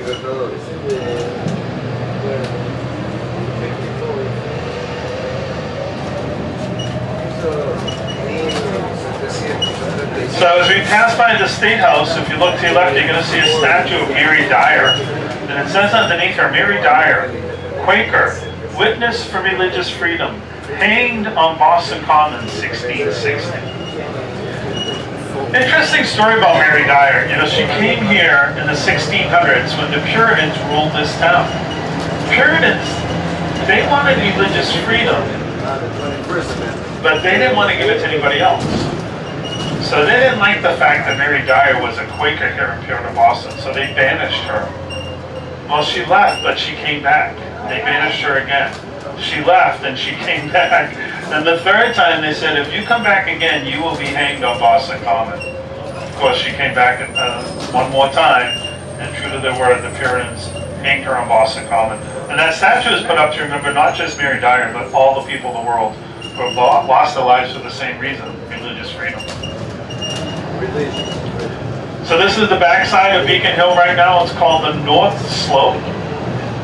So as we pass by the State House, if you look to your left, you're going to see a statue of Mary Dyer. And it says underneath her, Mary Dyer, Quaker, witness for religious freedom, hanged on Boston Common, 1660. Interesting story about Mary Dyer. You know, she came here in the 1600s when the Puritans ruled this town. Puritans, they wanted religious freedom, but they didn't want to give it to anybody else. So they didn't like the fact that Mary Dyer was a Quaker here in Puritan Boston, so they banished her. Well, she left, but she came back. They banished her again. She left and she came back. And the third time they said, if you come back again, you will be hanged on Boston Common. Of course, she came back one more time, and true to their word, the Puritans hanged her on Boston Common. And that statue is put up to remember not just Mary Dyer, but all the people of the world who have lost their lives for the same reason, religious freedom. So this is the backside of Beacon Hill right now. It's called the North Slope.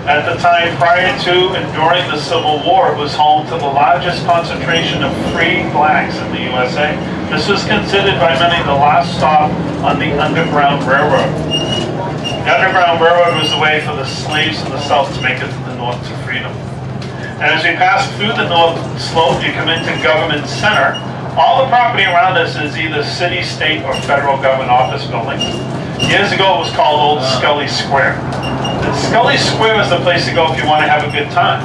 At the time prior to and during the Civil War, it was home to the largest concentration of free blacks in the USA. This was considered by many the last stop on the Underground Railroad. The Underground Railroad was the way for the slaves in the South to make it to the North to freedom. And as we pass through the North Slope, you come into Government Center. All the property around us is either city, state, or federal government office buildings. Years ago, it was called Old Scully Square. And Scully Square is the place to go if you want to have a good time.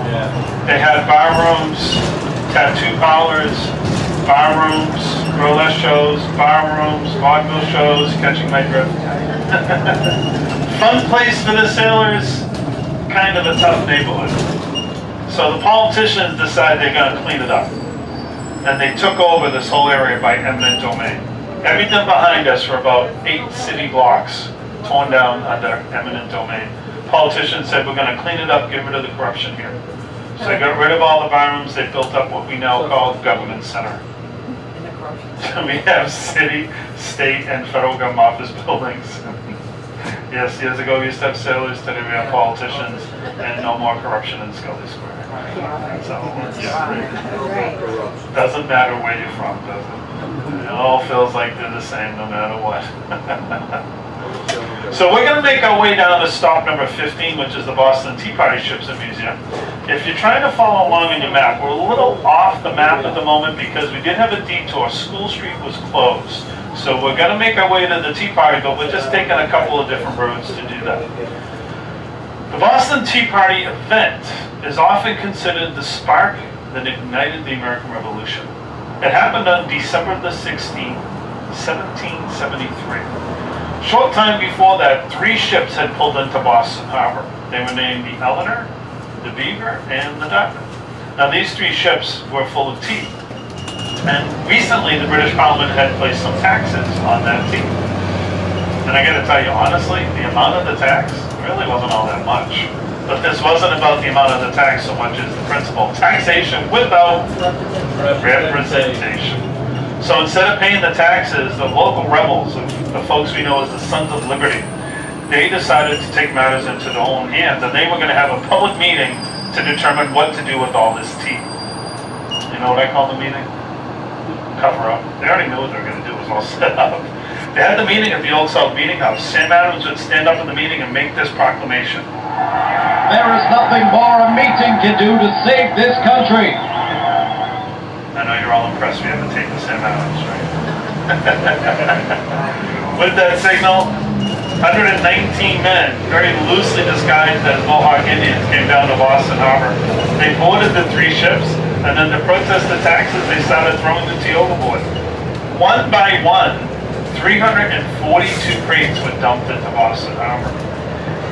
They had bar rooms, tattoo parlors, bar rooms, burlesque shows, bar rooms, vaudeville shows, catching my drift. Fun place for the sailors, kind of a tough neighborhood. So the politicians decided they're going to clean it up. And they took over this whole area by eminent domain. Everything behind us for about 8 city blocks torn down under eminent domain. Politicians said, we're going to clean it up, get rid of the corruption here. So they got rid of all the bar rooms, they built up what we now call Government Center. We have city, state, and federal government office buildings. Yes, years ago we used to have sailors, today we have politicians, and no more corruption in Scully Square. So, yeah. Doesn't matter where you're from, does it? It all feels like they're the same no matter what. So we're going to make our way down to stop number 15, which is the Boston Tea Party Ships and Museum. If you're trying to follow along in your map, we're a little off the map at the moment because we did have a detour. School Street was closed. So we're going to make our way to the Tea Party, but we're just taking a couple of different roads to do that. The Boston Tea Party event is often considered the spark that ignited the American Revolution. It happened on December the 16th, 1773. Short time before that, 3 ships had pulled into Boston Harbor. They were named the Eleanor, the Beaver, and the Dartmouth. Now these 3 ships were full of tea. And recently the British Parliament had placed some taxes on that tea. And I gotta tell you honestly, the amount of the tax really wasn't all that much. But this wasn't about the amount of the tax so much as the principle. Taxation without representation. So instead of paying the taxes, the local rebels, the folks we know as the Sons of Liberty, they decided to take matters into their own hands, and they were going to have a public meeting to determine what to do with all this tea. You know what I call the meeting? Cover up. They already knew what they were going to do. It was all set up. They had the meeting at the Old South Meeting House. Sam Adams would stand up in the meeting and make this proclamation. There is nothing more a meeting can do to save this country. I know you're all impressed we have to take the Sam Adams, right? With that signal, 119 men, very loosely disguised as Mohawk Indians, came down to Boston Harbor. They boarded the 3 ships, and then to protest the taxes, they started throwing the tea overboard. One by one, 342 crates were dumped into Boston Harbor.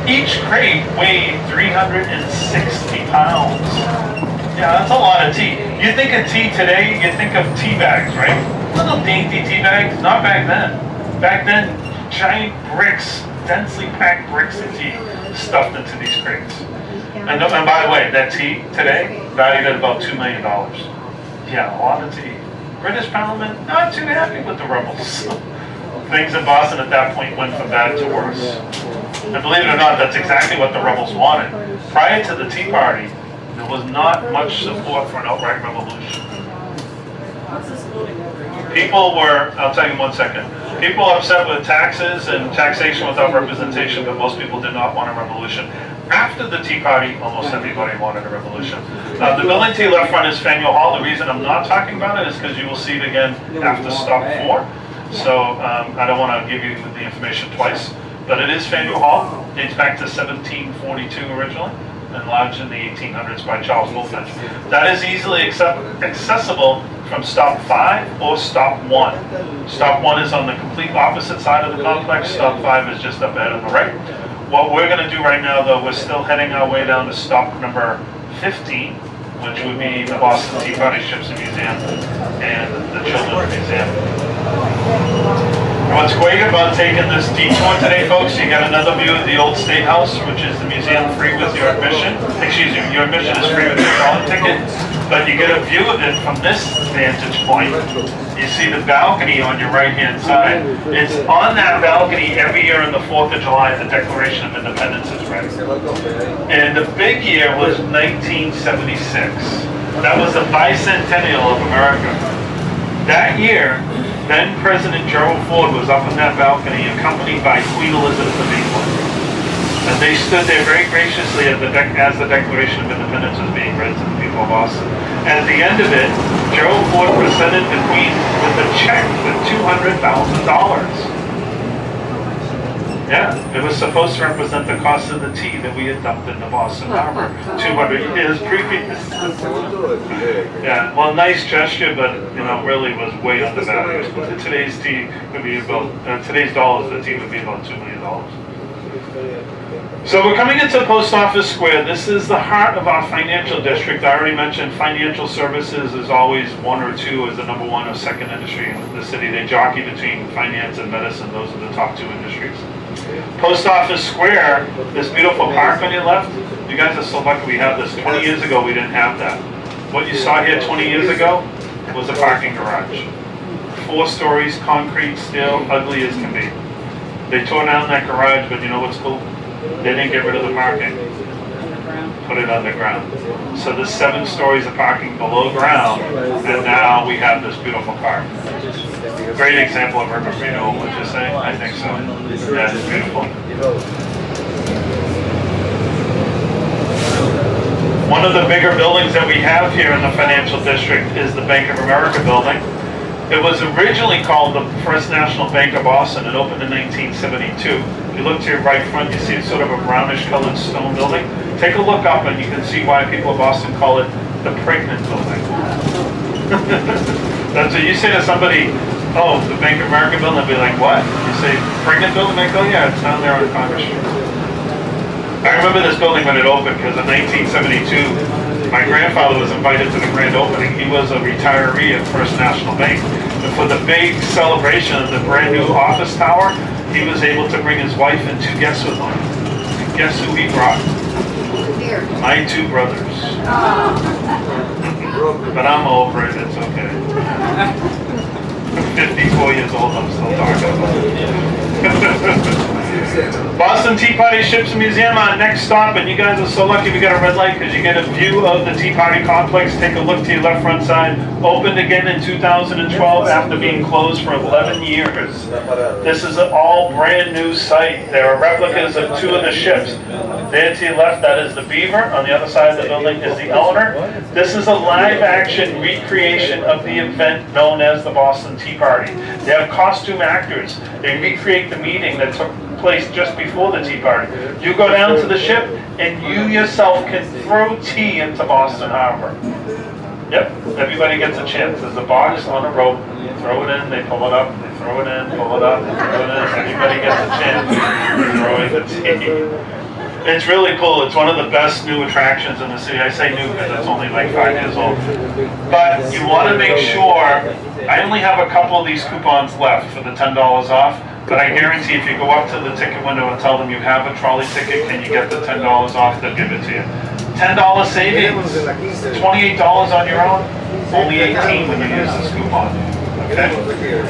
Each crate weighed 360 pounds. Yeah, that's a lot of tea. You think of tea today, you think of tea bags, right? Little dainty tea bags, not back then. Back then, giant bricks, densely packed bricks of tea stuffed into these crates. And by the way, that tea today, valued at about $2 million. Yeah, a lot of tea. British Parliament, not too happy with the rebels. things in Boston at that point went from bad to worse. And believe it or not, that's exactly what the rebels wanted. Prior to the Tea Party, there was not much support for an outright revolution. People were, I'll tell you in 1 second, people were upset with taxes and taxation without representation, but most people did not want a revolution. After the Tea Party, almost everybody wanted a revolution. The building to your left front is Faneuil Hall. The reason I'm not talking about it is because you will see it again after stop 4. So I don't want to give you the information twice. But it is Faneuil Hall. Dates back to 1742 originally, enlarged in the 1800s by Charles Bulfinch. That is easily accessible from stop 5 or stop 1. Stop 1 is on the complete opposite side of the complex. Stop 5 is just up ahead on the right. What we're going to do right now, though, we're still heading our way down to stop number 15, which would be the Boston Tea Party Ships and Museum and the Children's Museum. What's great about taking this detour today, folks, you get another view of the old State House, which is the museum free with your admission. Excuse me, your admission is free with your trolley ticket, but you get a view of it from this vantage point. You see the balcony on your right-hand side. It's on that balcony every year on the 4th of July, the Declaration of Independence is read. And the big year was 1976. That was the bicentennial of America. That year, then President Gerald Ford was up on that balcony accompanied by Queen Elizabeth of England. And they stood there very graciously as the Declaration of Independence was being read to the people of Boston. And at the end of it, Gerald Ford presented the Queen with a check for $200,000. Yeah, it was supposed to represent the cost of the tea that we had dumped into Boston Harbor 200 years previous. Yeah, well, nice gesture, but really was way undervalued. Today's tea would be about today's dollars. The tea would be about $2 million. So we're coming into Post Office Square. This is the heart of our financial district. I already mentioned financial services is always one or two as the number one or second industry in the city. They jockey between finance and medicine. Those are the top two industries. Post Office Square, this beautiful park on your left, you guys are so lucky we have this. 20 years ago, we didn't have that. What you saw here 20 years ago was a parking garage. 4 stories, concrete, steel, ugly as can be. They tore down that garage, but you know what's cool? They didn't get rid of the parking. Put it underground. So there's 7 stories of parking below ground, and now we have this beautiful park. Great example of urban renewal, would you say? I think so. Yeah, it's beautiful. One of the bigger buildings that we have here in the financial district is the Bank of America building. It was originally called the First National Bank of Boston. It opened in 1972. If you look to your right front, you see it's sort of a brownish colored stone building. Take a look up and you can see why people of Boston call it the pregnant building. That's what you say to somebody, oh, the Bank of America building, they'll be like, what? You say, pregnant building? They go, yeah, it's down there on Congress Street. I remember this building when it opened because in 1972, my grandfather was invited to the grand opening. He was a retiree at First National Bank. And for the big celebration of the brand new office tower, he was able to bring his wife and 2 guests with him. And guess who he brought? My 2 brothers. But I'm over it, it's okay. I'm 54 years old, I'm still talking about it. Boston Tea Party Ships and Museum, our next stop, and you guys are so lucky we got a red light because you get a view of the Tea Party complex. Take a look to your left front side. Opened again in 2012 after being closed for 11 years. This is an all brand new site. There are replicas of 2 of the ships. There to your left, that is the Beaver. On the other side of the building is the Eleanor. This is a live action recreation of the event known as the Boston Tea Party. They have costume actors. They recreate the meeting that took place just before the Tea Party. You go down to the ship and you yourself can throw tea into Boston Harbor. Yep, everybody gets a chance. There's a box on a rope. You throw it in, they pull it up, they throw it in, pull it up, they throw it in. Everybody gets a chance of throwing the tea. It's really cool. It's one of the best new attractions in the city. I say new because it's only like 5 years old. But you want to make sure, I only have a couple of these coupons left for the $10 off, but I guarantee if you go up to the ticket window and tell them you have a trolley ticket, can you get the $10 off, they'll give it to you. $10 savings, $28 on your own, only $18 when you use this coupon. Okay?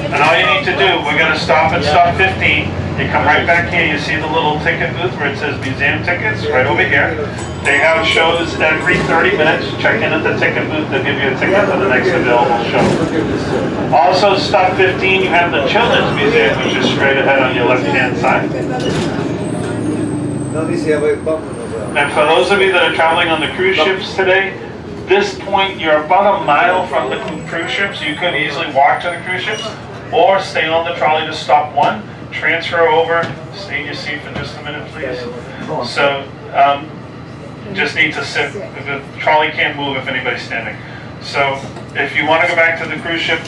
And all you need to do, we're gonna stop at stop 15. You come right back here, you see the little ticket booth where it says museum tickets, right over here. They have shows every 30 minutes. Check in at the ticket booth, they'll give you a ticket to the next available show. Also, stop 15, you have the Children's Museum, which is straight ahead on your left-hand side. And for those of you that are traveling on the cruise ships today, this point, you're about a mile from the cruise ships. You could easily walk to the cruise ships or stay on the trolley to stop 1, transfer over, stay in your seat for just a minute, please. So, just need to sit. The trolley can't move if anybody's standing. So, if you want to go back to the cruise ship,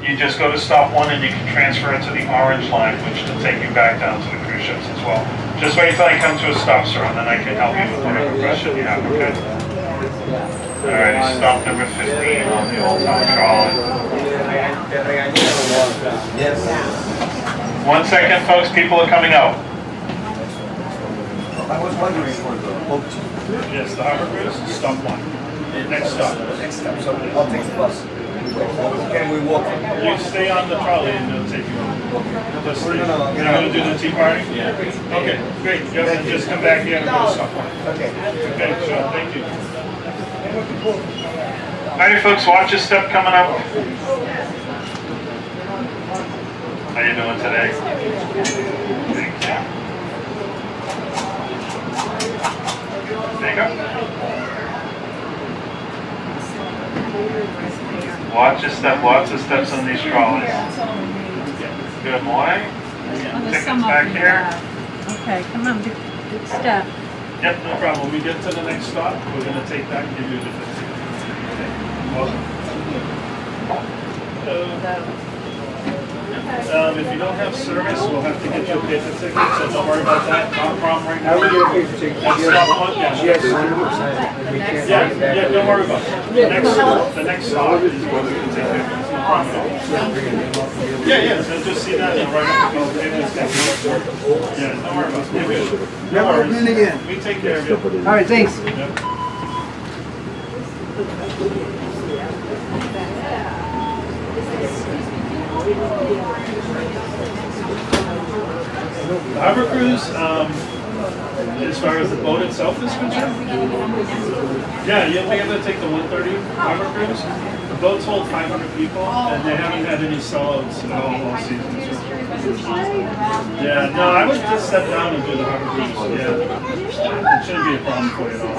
you just go to stop 1 and you can transfer it to the orange line, which will take you back down to the cruise ships as well. Just wait until I come to a stop, sir, and then I can help you with whatever question you have, okay? Alright, stop number 15 on the Old Town Trolley. Yes. 1 second, folks, people are coming out. I was wondering for the boat. Yes, the Harbor Cruise, stop 1. Next stop. Next step, so I'll take the bus. Can we walk? You stay on the trolley and they'll take you over. Just stay. You're No. gonna do the tea party? Yeah. Okay, great. You have to just come back here and go to stop 1. Okay. Okay, sure, thank you. Alright folks, watch your step coming up. How you doing today? Thank you. There you go. Watch your step, lots of steps on these trolleys. Good morning. Tickets back here. Okay, come on, big step. Yep, no problem. When we get to the next stop, we're gonna take that and give you a different ticket. Okay. Welcome. If you don't have service, we'll have to get you a paper ticket, so don't worry about that. Not a problem right now. I will get a paper ticket. That's stop 1, yeah. Yes, 100%. We can't Yeah, take it back. yeah, don't worry about it. The next stop is where we can take it. It's no problem at all. Yeah, so just see that and write up the bill. Yeah, don't worry about it. You're good. No worries. again. We take care of you. All right, thanks. Yep. The Harbor Cruise, as far as the boat itself is concerned, yeah, you'll be able to take the 130 Harbor Cruise. The boats hold 500 people, and they haven't had any sellouts at all season. Yeah, no, I would just step down and do the Harbor Cruise. Yeah, it shouldn't be a problem for you at all.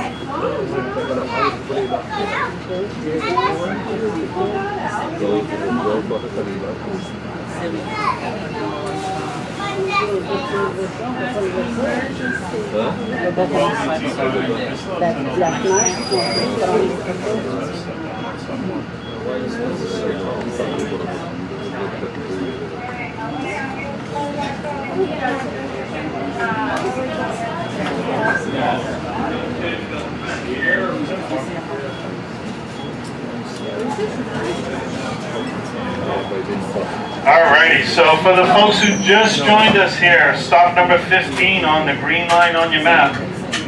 Alrighty, so for the folks who just joined us here, stop number 15 on the green line on your map.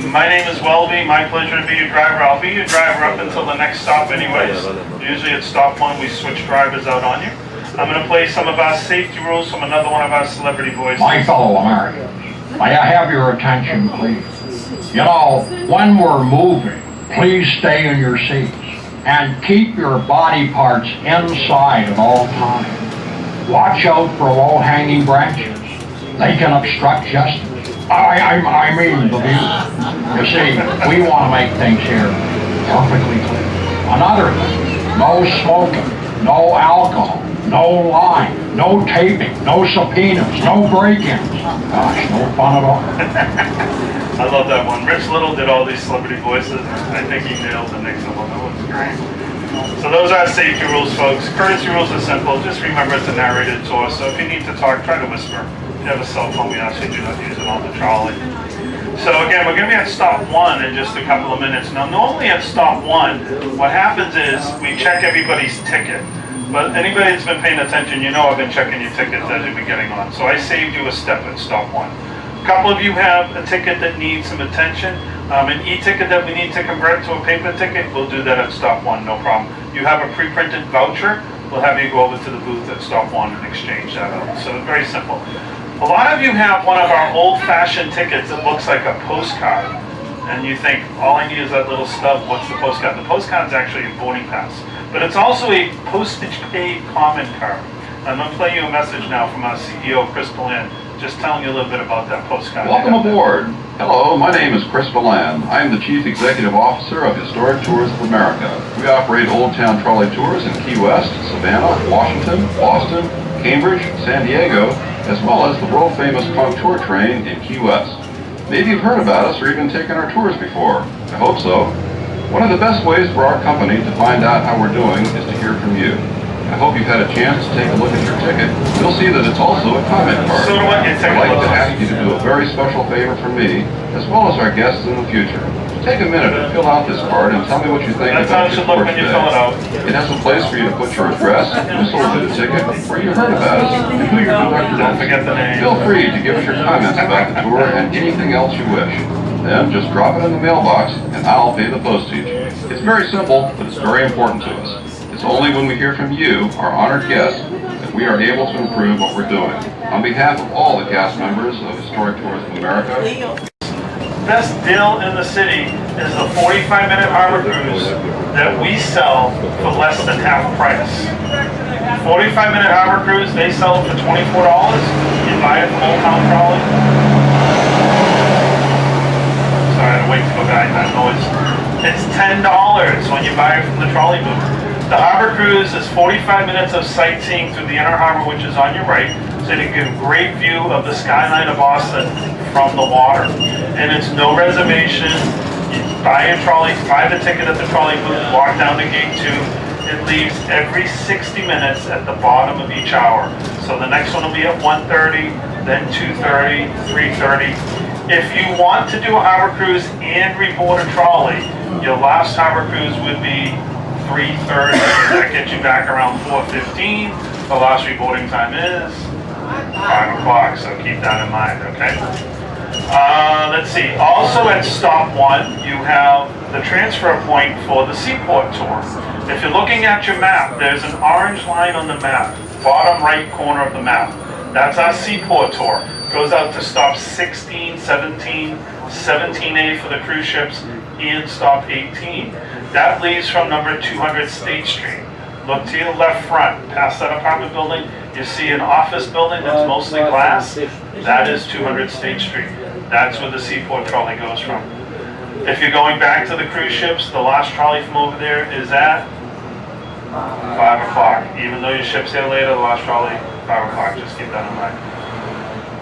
My name is Welby, my pleasure to be your driver. I'll be your driver up until the next stop anyways. Usually at stop 1 we switch drivers out on you. I'm going to play some of our safety rules from another one of our celebrity voices. My fellow Americans, may I have your attention, please? You know, when we're moving, please stay in your seats and keep your body parts inside at all times. Watch out for low-hanging branches. They can obstruct justice. I mean the view. You see, we want to make things here perfectly clear. Another thing, no smoking, no alcohol, no lying, no taping, no subpoenas, no break-ins. Gosh, no fun at all. I love that one. Rich Little did all these celebrity voices. I think he nailed the next one. That was great. So those are safety rules, folks. Courtesy rules are simple. Just remember it's a narrated tour. So if you need to talk, try to whisper. If you have a cell phone, we ask you do not use it on the trolley. So again, we're going to be at stop 1 in just a couple of minutes. Now, normally at stop 1, what happens is we check everybody's ticket. But anybody that's been paying attention, you know I've been checking your tickets as you've been getting on. So I saved you a step at stop 1. A couple of you have a ticket that needs some attention. An e-ticket that we need to convert to a paper ticket, we'll do that at stop 1, no problem. You have a pre-printed voucher we'll have you go over to the booth at Stop One and exchange that out. So it's very simple. A lot of you have one of our old-fashioned tickets that looks like a postcard, and you think, all I need is that little stub, what's the postcard? The postcard's actually a voting pass, but it's also a postage paid common card. I'm going to play you a message now from our CEO, Chris Palan, just telling you a little bit about that postcard. Welcome aboard. Hello, my name is Chris Balan. I am the Chief Executive Officer of Historic Tours of America. We operate Old Town Trolley Tours in Key West, Savannah, Washington, Boston, Cambridge, San Diego, as well as the world-famous Contour train in Key West. Maybe you've heard about us or even taken our tours before. I hope so. One of the best ways for our company to find out how we're doing is to hear from you. I hope you've had a chance to take a look at your ticket. You'll see that it's also a comment card. So do I. I'd like to ask you to do a very special favor for me, as well as our guests in the future. Take a minute and fill out this card and tell me what you think That's how about it your should look tour when you today. fill it out. It has a place for you to put your address, who sold you the ticket, where you heard about us, and who your conductor Don't is. forget the name. Feel free to give us your comments about the tour and anything else you wish. Then just drop it in the mailbox and I'll pay the postage. It's very simple, but it's very important to us. It's only when we hear from you, our honored guests, that we are able to improve what we're doing. On behalf of all the cast members of Historic Tours of America, Best deal in the city is the 45-minute harbor cruise that we sell for less than half price. 45-minute harbor cruise, they sell it for $24. You buy it from Old Town Trolley. Sorry, I had to wait to go back, that noise. It's $10 when you buy it from the trolley booth. The harbor cruise is 45 minutes of sightseeing through the inner harbor, which is on your right, so you get a great view of the skyline of Boston from the water. And it's no reservation. You buy a trolley, buy the ticket at the trolley booth, walk down to gate 2. It leaves every 60 minutes at the bottom of each hour. So the next one will be at 1:30, then 2:30, 3:30. If you want to do a harbor cruise and reboard a trolley, your last harbor cruise would be 3:30. That gets you back around 4:15. The last reboarding time is 5 o'clock, so keep that in mind, okay? Let's see. Also at Stop One, you have the transfer point for the Seaport Tour. If you're looking at your map, there's an orange line on the map, bottom right corner of the map. That's our Seaport Tour. Goes out to stop 16, 17, 17A for the cruise ships, and stop 18. That leaves from number 200 State Street. Look to your left front, past that apartment building, you see an office building that's mostly glass. That is 200 State Street. That's where the Seaport trolley goes from. If you're going back to the cruise ships, the last trolley from over there is at 5 o'clock. Even though your ship's here later, the last trolley, 5 o'clock. Just keep that in mind.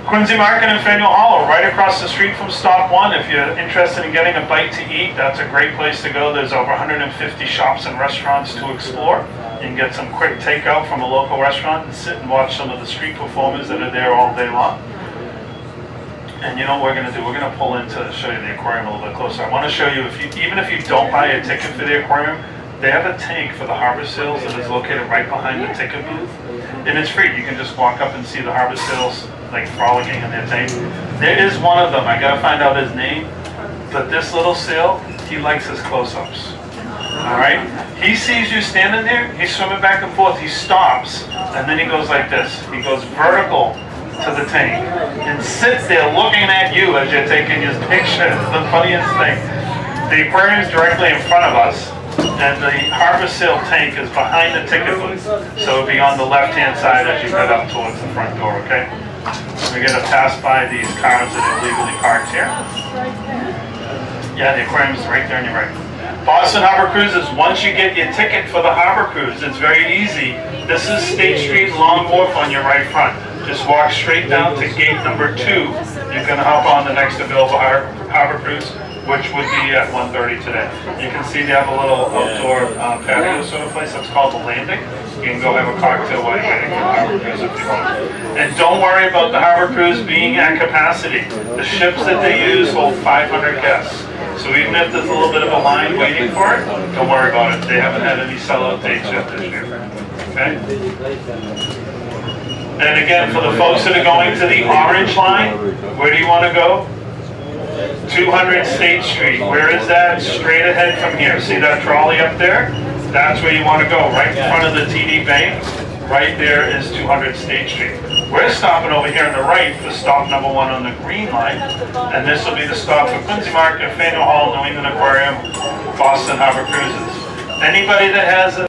Quincy Market and Faneuil Hollow, right across the street from Stop One. If you're interested in getting a bite to eat, that's a great place to go. There's over 150 shops and restaurants to explore. You can get some quick takeout from a local restaurant and sit and watch some of the street performers that are there all day long. And you know what we're going to do? We're going to pull in to show you the aquarium a little bit closer. I want to show you, even if you don't buy a ticket for the aquarium, they have a tank for the harbor seals that is located right behind the ticket booth. And it's free. You can just walk up and see the harbor seals like frolicking in their tank. There is one of them. I got to find out his name. But this little seal, he likes his close-ups. All right? He sees you standing there. He's swimming back and forth. He stops. And then he goes like this. He goes vertical to the tank and sits there looking at you as you're taking his picture. It's the funniest thing. The aquarium is directly in front of us, and the harbor seal tank is behind the ticket booth, so it'll be on the left-hand side as you head up towards the front door, okay? We're gonna pass by these cars that are legally parked here. Yeah, the aquarium is right there on your right. Boston Harbor Cruises, once you get your ticket for the harbor cruise, it's very easy. This is State Street Long Wharf on your right front. Just walk straight down to gate number 2. You can hop on the next available harbor cruise, which would be at 1:30 today. You can see they have a little outdoor patio sort of place that's called the Landing. You can go have a cocktail while you're waiting for the harbor cruise if you want. And don't worry about the harbor cruise being at capacity. The ships that they use hold 500 guests. So even if there's a little bit of a line waiting for it, don't worry about it. They haven't had any sellout dates yet this year. Okay? And again, for the folks that are going to the orange line, where do you want to go? 200 State Street. Where is that? Straight ahead from here. See that trolley up there? That's where you want to go, right in front of the TD Bank. Right there is 200 State Street. We're stopping over here on the right for stop number 1 on the green line, and this will be the stop for Quincy Market, Faneuil Hall, New England Aquarium, Boston Harbor Cruises. Anybody that has a